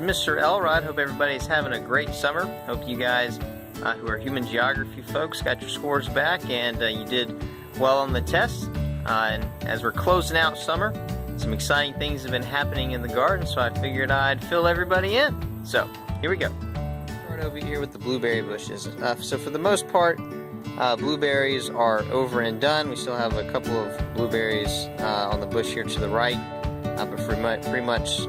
Mr. Elrod. Hope everybody's having a great summer. Hope you guys who are human geography folks got your scores back and you did well on the tests. And as we're closing out summer, some exciting things have been happening in the garden, so I figured I'd fill everybody in. So here we go. Start over here with the blueberry bushes. So for the most part, blueberries are over and done. We still have a couple of blueberries on the bush here to the right, but pretty much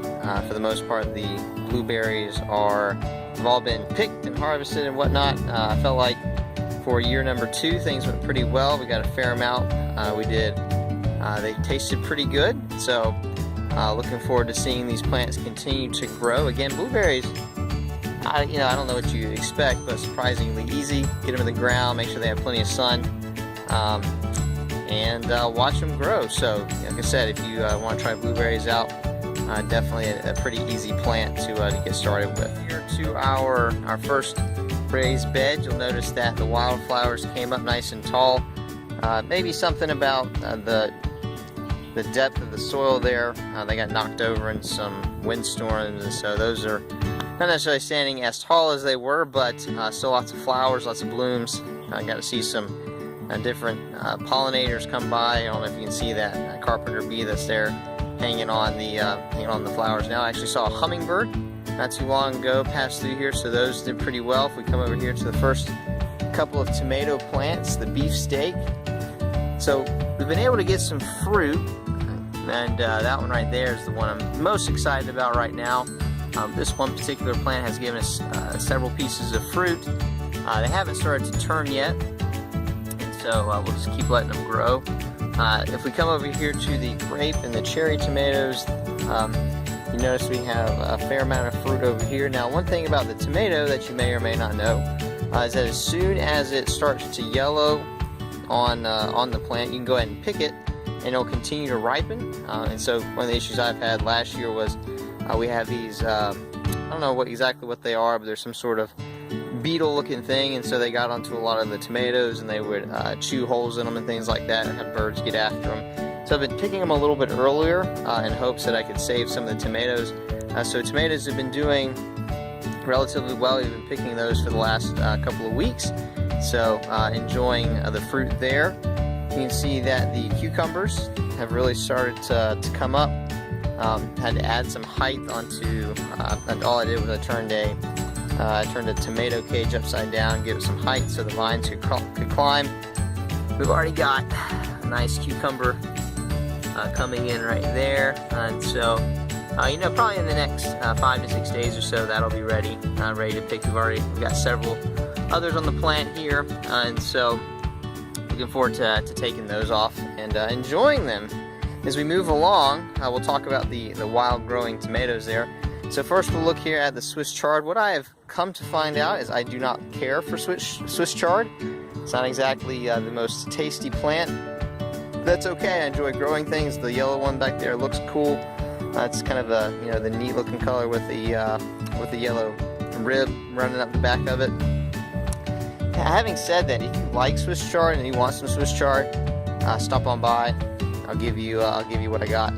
for the most part, the blueberries have all been picked and harvested and whatnot. I felt like for year number 2, things went pretty well. We got a fair amount. They tasted pretty good. So looking forward to seeing these plants continue to grow. Again, blueberries, I don't know what you expect, but surprisingly easy. Get them in the ground, make sure they have plenty of sun, and watch them grow. So, like I said, if you want to try blueberries out, definitely a pretty easy plant to get started with. Here to our first raised bed, you'll notice that the wildflowers came up nice and tall. Maybe something about the depth of the soil there. They got knocked over in some windstorms, and so those are not necessarily standing as tall as they were, but still lots of flowers, lots of blooms. I got to see some different pollinators come by. I don't know if you can see that carpenter bee that's there hanging on the flowers now. I actually saw a hummingbird not too long ago pass through here, so those did pretty well. If we come over here to the first couple of tomato plants, the beefsteak. So we've been able to get some fruit, and that one right there is the one I'm most excited about right now. This one particular plant has given us several pieces of fruit. They haven't started to turn yet, and so we'll just keep letting them grow. If we come over here to the grape and the cherry tomatoes, you notice we have a fair amount of fruit over here. Now, one thing about the tomato that you may or may not know is that as soon as it starts to yellow on the plant, you can go ahead and pick it, and it'll continue to ripen. And so one of the issues I've had last year was we have these, I don't know exactly what they are, but there's some sort of beetle looking thing, and so they got onto a lot of the tomatoes, and they would chew holes in them and things like that, and have birds get after them. So I've been picking them a little bit earlier in hopes that I could save some of the tomatoes. So tomatoes have been doing relatively well. We've been picking those for the last couple of weeks, so enjoying the fruit there. You can see that the cucumbers have really started to come up. Had to add some height onto, all I did was I turned a tomato cage upside down, give it some height so the vines could climb. We've already got a nice cucumber coming in right there, and so probably in the next 5 to 6 days or so, that'll be ready to pick. We've got several others on the plant here, and so looking forward to taking those off and enjoying them. As we move along, we'll talk about the wild growing tomatoes there. So first we'll look here at the Swiss chard. What I have come to find out is I do not care for Swiss chard. It's not exactly the most tasty plant. That's okay. I enjoy growing things. The yellow one back there looks cool. It's kind of the neat looking color with the yellow rib running up the back of it. Having said that, if you like Swiss chard and you want some Swiss chard, stop on by. I'll give you what I got.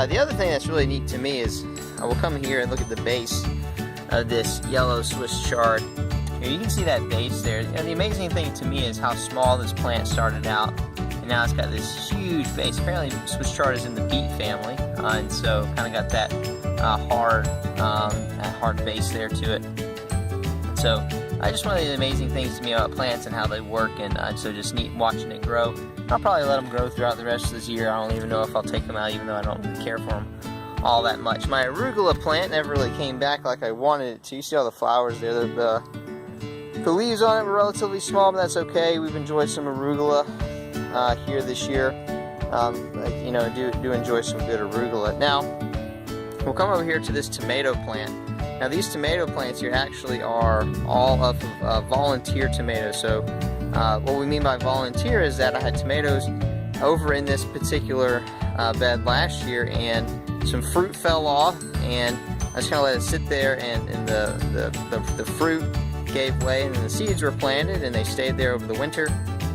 The other thing that's really neat to me is we'll come here and look at the base of this yellow Swiss chard. Here, you can see that base there. And the amazing thing to me is how small this plant started out, and now it's got this huge base. Apparently, Swiss chard is in the beet family, and so kind of got that hard base there to it. So, just one of the amazing things to me about plants and how they work, and so just neat watching it grow. I'll probably let them grow throughout the rest of this year. I don't even know if I'll take them out, even though I don't really care for them all that much. My arugula plant never really came back like I wanted it to. You see all the flowers there. The leaves on it were relatively small, but that's okay. We've enjoyed some arugula here this year. Do enjoy some good arugula. Now, we'll come over here to this tomato plant. Now, these tomato plants here actually are all of volunteer tomatoes. So what we mean by volunteer is that I had tomatoes over in this particular bed last year, and some fruit fell off, and I just kind of let it sit there, and the fruit gave way, and then the seeds were planted, and they stayed there over the winter,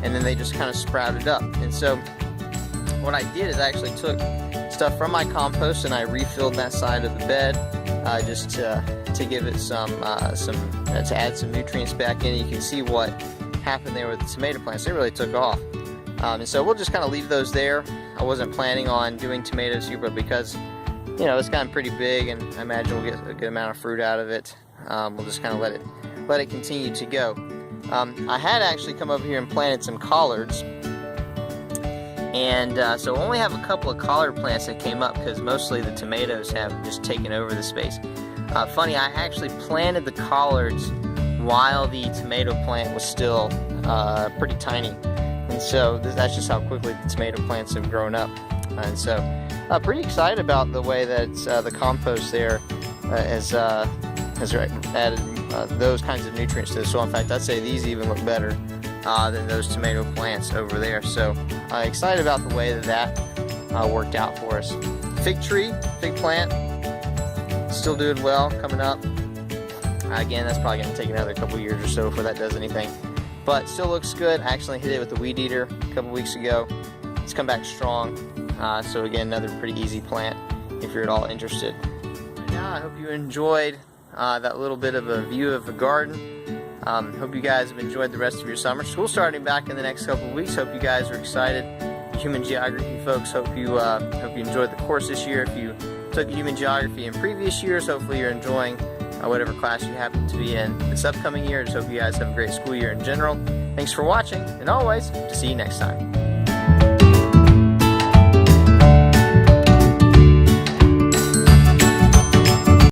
and then they just kind of sprouted up. And so what I did is I actually took stuff from my compost and I refilled that side of the bed just to give it to add some nutrients back in. You can see what happened there with the tomato plants. They really took off. And so we'll just kind of leave those there. I wasn't planning on doing tomatoes here, but because it's gotten pretty big, and I imagine we'll get a good amount of fruit out of it, we'll just kind of let it continue to go. I had actually come over here and planted some collards, and so I only have a couple of collard plants that came up because mostly the tomatoes have just taken over the space. Funny, I actually planted the collards while the tomato plant was still pretty tiny, and so that's just how quickly the tomato plants have grown up. And so pretty excited about the way that the compost there has added those kinds of nutrients to the soil. In fact, I'd say these even look better than those tomato plants over there. So excited about the way that worked out for us. Fig tree, fig plant, still doing well, coming up. Again, that's probably going to take another couple years or so before that does anything, but still looks good. I actually hit it with the weed eater a couple weeks ago. It's come back strong. So again, another pretty easy plant if you're at all interested. Now, I hope you enjoyed that little bit of a view of the garden. Hope you guys have enjoyed the rest of your summer. School starting back in the next couple of weeks. Hope you guys are excited. Human geography folks, hope you enjoyed the course this year. If you took human geography in previous years, hopefully you're enjoying whatever class you happen to be in this upcoming year. Just hope you guys have a great school year in general. Thanks for watching, and always, to see you next time.